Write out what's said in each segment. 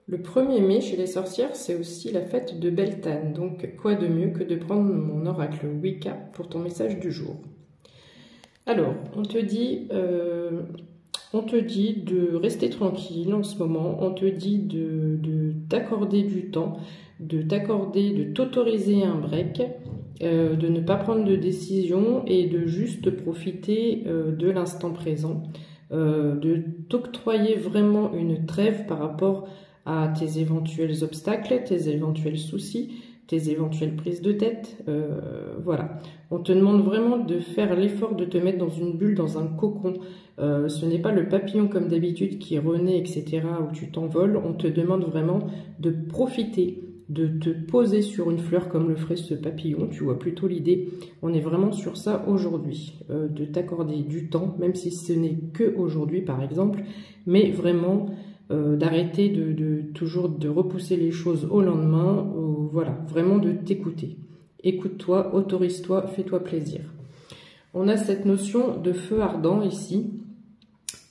Le 1er mai chez les sorcières, c'est aussi la fête de Beltane, donc quoi de mieux que de prendre mon oracle Wicca pour ton message du jour. Alors, on te dit de rester tranquille en ce moment, on te dit de t'accorder du temps, de t'autoriser un break, de ne pas prendre de décision et de juste profiter de l'instant présent, de t'octroyer vraiment une trêve par rapport à tes éventuels obstacles, tes éventuels soucis, tes éventuelles prises de tête. Voilà. On te demande vraiment de faire l'effort de te mettre dans une bulle, dans un cocon. Ce n'est pas le papillon comme d'habitude qui renaît, etc., où tu t'envoles. On te demande vraiment de profiter, de te poser sur une fleur comme le ferait ce papillon. Tu vois plutôt l'idée. On est vraiment sur ça aujourd'hui. De t'accorder du temps, même si ce n'est que aujourd'hui, par exemple, mais vraiment d'arrêter toujours de repousser les choses au lendemain, voilà, vraiment de t'écouter. Écoute-toi, autorise-toi, fais-toi plaisir. On a cette notion de feu ardent ici,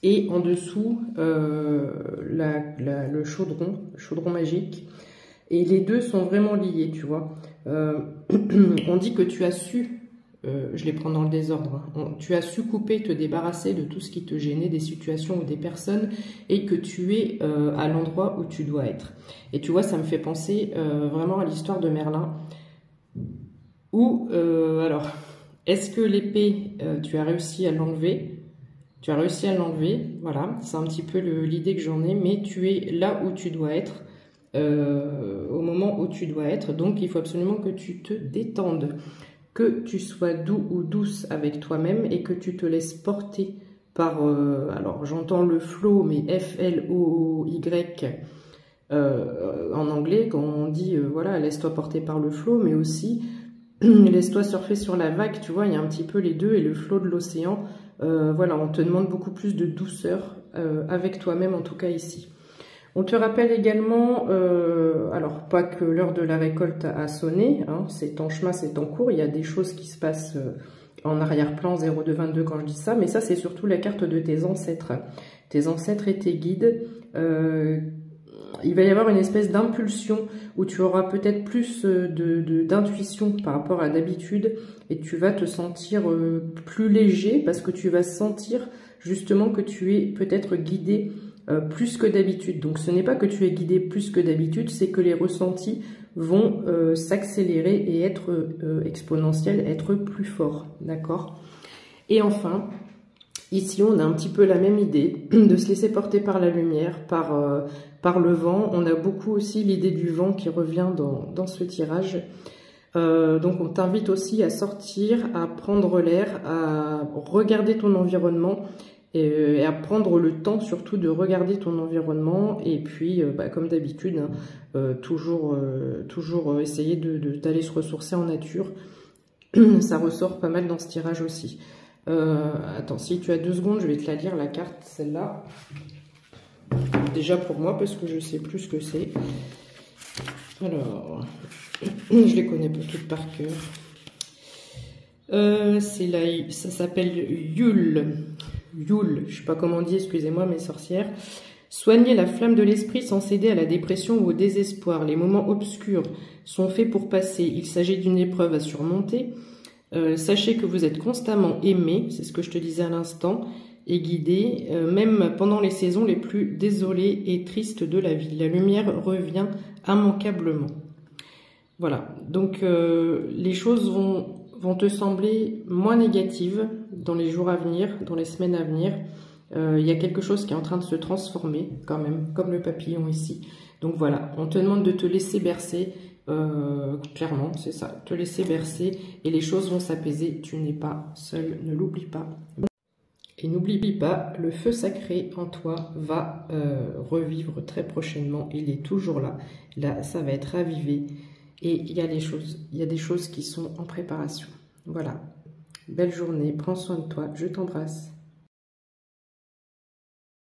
et en dessous, le chaudron magique, et les deux sont vraiment liés, tu vois. On dit que tu as su... je les prends dans le désordre. Tu as su couper, te débarrasser de tout ce qui te gênait, des situations ou des personnes, et que tu es à l'endroit où tu dois être. Et tu vois, ça me fait penser vraiment à l'histoire de Merlin, où, alors, est-ce que l'épée, tu as réussi à l'enlever? Tu as réussi à l'enlever, voilà, c'est un petit peu l'idée que j'en ai, mais tu es là où tu dois être, au moment où tu dois être, donc il faut absolument que tu te détendes, que tu sois doux ou douce avec toi-même et que tu te laisses porter par, alors j'entends le flow, mais F-L-O-Y en anglais, quand on dit, voilà, laisse-toi porter par le flow, mais aussi laisse-toi surfer sur la vague, tu vois, il y a un petit peu les deux, et le flow de l'océan, voilà, on te demande beaucoup plus de douceur avec toi-même, en tout cas ici. On te rappelle également, alors pas que l'heure de la récolte a sonné, hein, c'est en chemin, c'est en cours, il y a des choses qui se passent en arrière-plan 0222 quand je dis ça, mais ça c'est surtout la carte de tes ancêtres et tes guides. Il va y avoir une espèce d'impulsion où tu auras peut-être plus d'intuition par rapport à d'habitude et tu vas te sentir plus léger parce que tu vas sentir justement que tu es peut-être guidé plus que d'habitude. Donc ce n'est pas que tu es guidé plus que d'habitude, c'est que les ressentis vont s'accélérer et être exponentiels, être plus forts, d'accord? Et enfin, ici on a un petit peu la même idée de se laisser porter par la lumière, par le vent. On a beaucoup aussi l'idée du vent qui revient dans ce tirage. Donc on t'invite aussi à sortir, à prendre l'air, à regarder ton environnement et à prendre le temps surtout de regarder ton environnement et puis comme d'habitude hein, toujours essayer d'aller se ressourcer en nature. Ça ressort pas mal dans ce tirage aussi. Attends, si tu as 2 secondes, je vais te la lire la carte, celle-là. Déjà pour moi parce que je sais plus ce que c'est. Alors, je les connais pas toutes par cœur. Ça s'appelle Yule. Yule, je sais pas comment on dit, excusez-moi mes sorcières. Soignez la flamme de l'esprit sans céder à la dépression ou au désespoir. Les moments obscurs sont faits pour passer. Il s'agit d'une épreuve à surmonter. Sachez que vous êtes constamment aimé, c'est ce que je te disais à l'instant, et guidé, même pendant les saisons les plus désolées et tristes de la vie. La lumière revient immanquablement. Voilà, donc les choses vont te sembler moins négatives dans les jours à venir, dans les semaines à venir. Il y a quelque chose qui est en train de se transformer quand même, comme le papillon ici. Donc voilà, on te demande de te laisser bercer, clairement, c'est ça, te laisser bercer et les choses vont s'apaiser. Tu n'es pas seul, ne l'oublie pas. Et n'oublie pas, le feu sacré en toi va revivre très prochainement. Il est toujours là. Là, ça va être ravivé. Et il y a des choses qui sont en préparation. Voilà. Belle journée, prends soin de toi, je t'embrasse.